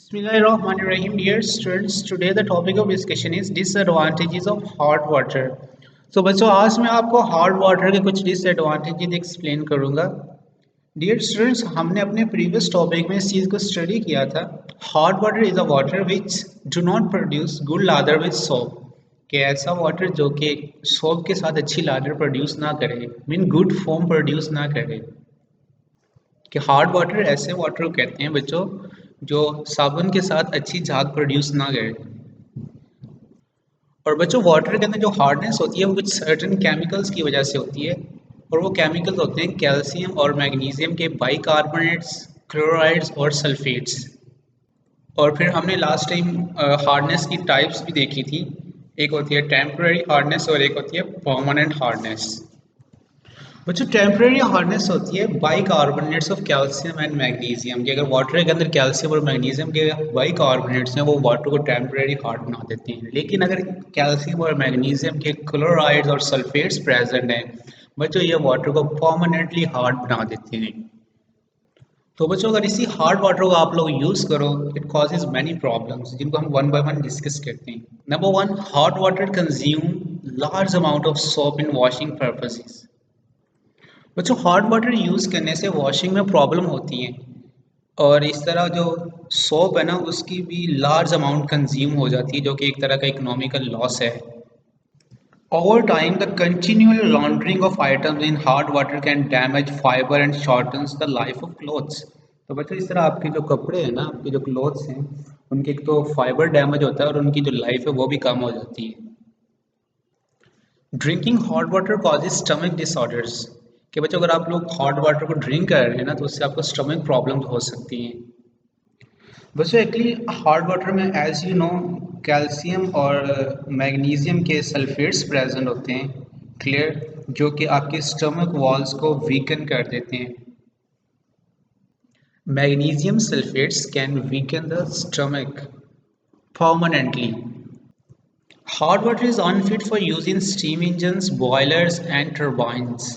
Bismillahirrahmanirrahim. Dear students, today the topic of discussion is disadvantages of hot water. तो बच्चों आज मैं आपको hot water के कुछ disadvantages एक्सप्लेन करूंगा. Dear students, हमने अपने previous topic में इस चीज़ को स्टडी किया था. Hot water is a water which do not produce good lather with soap. कि ऐसा वाटर जो कि सोप के साथ अच्छी लादर प्रोड्यूस ना करे, मीन गुड फोम प्रोड्यूस ना करे. कि हार्ड वाटर ऐसे वाटर को कहते हैं बच्चों जो साबुन के साथ अच्छी झाग प्रोड्यूस ना करे. और बच्चों वाटर के अंदर जो हार्डनेस होती है वो कुछ सर्टेन केमिकल्स की वजह से होती है. और वो केमिकल्स होते हैं कैल्शियम और मैग्नीशियम के बाइकार्बोनेट्स, क्लोराइड्स और सल्फेट्स. और फिर हमने लास्ट टाइम हार्डनेस की टाइप्स भी देखी थी. एक होती है टेम्पररी हार्डनेस और एक होती है परमानेंट हार्डनेस. बच्चों टेम्परेरी हार्डनेस होती है bicarbonates of calcium and magnesium की. अगर वाटर के अंदर कैल्शियम और मैग्नीशियम के बाइकार्बोनेट्स हैं वो वाटर को टेम्परेरी हार्ड बना देते हैं. लेकिन अगर कैल्शियम और मैग्नीशियम के क्लोराइड्स और सल्फेट्स प्रेजेंट हैं बच्चों ये वाटर को परमानेंटली हार्ड बना देते हैं. तो बच्चों अगर इसी हार्ड वाटर को आप लोग यूज़ करो इट कॉजेज मैनी प्रॉब्लम्स जिनको हम वन बाय वन डिस्कस करते हैं. Number one, hot water consume large amount of soap in washing purposes. बच्चों हॉट वाटर यूज़ करने से वॉशिंग में प्रॉब्लम होती है और इस तरह जो सोप है ना उसकी भी लार्ज अमाउंट कंज्यूम हो जाती है जो कि एक तरह का इकोनॉमिकल लॉस है. Over time the continual laundering of items in hot water can damage fibre and shortens the life of clothes. तो बच्चों इस तरह आपके जो कपड़े हैं ना आपके जो क्लोथ्स हैं उनके एक तो फाइबर डैमेज होता है और उनकी जो लाइफ है वो भी कम हो जाती है. Drinking hot water causes stomach disorders. कि बच्चों अगर आप लोग हॉट वाटर को ड्रिंक कर रहे हैं ना तो उससे आपको स्टमक प्रॉब्लम हो सकती हैं. बच्चों एक्चुअली हॉट वाटर में एज यू नो कैल्शियम और मैग्नीशियम के सल्फेट्स प्रेजेंट होते हैं. क्लियर, जो कि आपके स्टमक वॉल्स को वीकन कर देते हैं. Magnesium sulphates can weaken the stomach permanently. Hot water is unfit for use in steam engines, boilers and turbines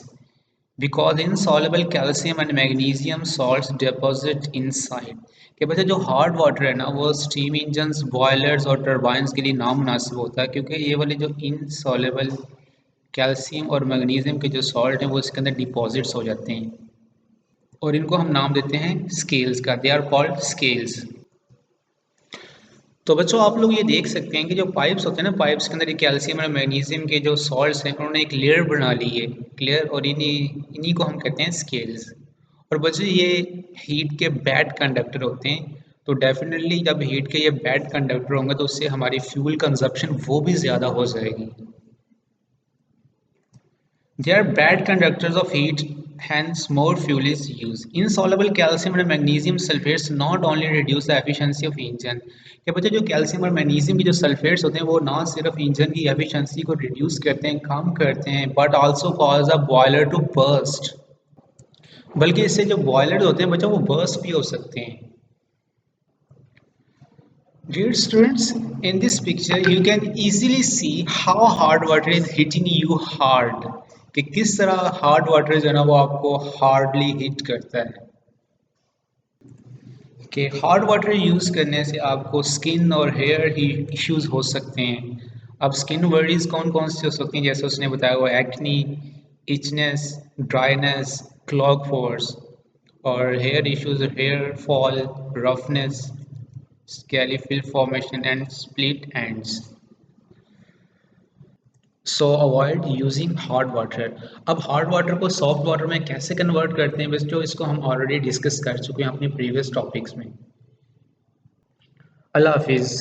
because insoluble calcium and magnesium salts deposit inside. कि बच्चे जो हार्ड वाटर है ना वो स्टीम इंजन्स, बॉयलर्स और turbines के लिए नामुनासिब होता है क्योंकि ये वाले जो इनसॉल्युबल कैल्शियम और मैग्नीशियम के जो सॉल्ट हैं वो इसके अंदर डिपॉजिट्स हो जाते हैं और इनको हम नाम देते हैं स्केल्स का. They are called scales. तो बच्चों आप लोग ये देख सकते हैं कि जो पाइप्स होते हैं ना पाइप्स के अंदर ये कैल्शियम और मैग्नीशियम के जो सॉल्ट्स हैं उन्होंने एक लेयर बना ली है. क्लियर, और इन्हीं को हम कहते हैं स्केल्स. और बच्चों ये हीट के बैड कंडक्टर होते हैं. तो डेफिनेटली जब हीट के ये बैड कंडक्टर होंगे तो उससे हमारी फ्यूल कंजप्शन वो भी ज़्यादा हो जाएगी. They are bad conductors of heat, hence more fuel is used. Insoluble calcium and magnesium sulfates not only reduce the efficiency of engine. क्या बच्चे जो कैल्शियम और मैग्नीशियम की जो सल्फेट्स होते हैं वो ना सिर्फ इंजन की एफिशिएंसी को रिड्यूस करते हैं, कम करते हैं, but also cause a boiler to burst. बल्कि इससे जो बॉयलर होते हैं बच्चों वो बर्स्ट भी हो सकते हैं. Dear students, in this picture you can easily see how hard water is hitting you hard. कि किस तरह हार्ड वाटर जो है ना वो आपको हार्डली हिट करता है. कि हार्ड वाटर यूज़ करने से आपको स्किन और हेयर ही इश्यूज हो सकते हैं. अब स्किन वर्डीज कौन कौन सी हो सकती हैं जैसे उसने बताया वो acne, itchiness, dryness, clog pores. और hair issues hair fall, roughness, scaly film formation and split ends. So avoid using hard water. अब हार्ड वाटर को सॉफ्ट वाटर में कैसे कन्वर्ट करते हैं बच्चों इसको हम ऑलरेडी डिस्कस कर चुके हैं अपने प्रीवियस टॉपिक्स में. अल्लाह हाफिज़.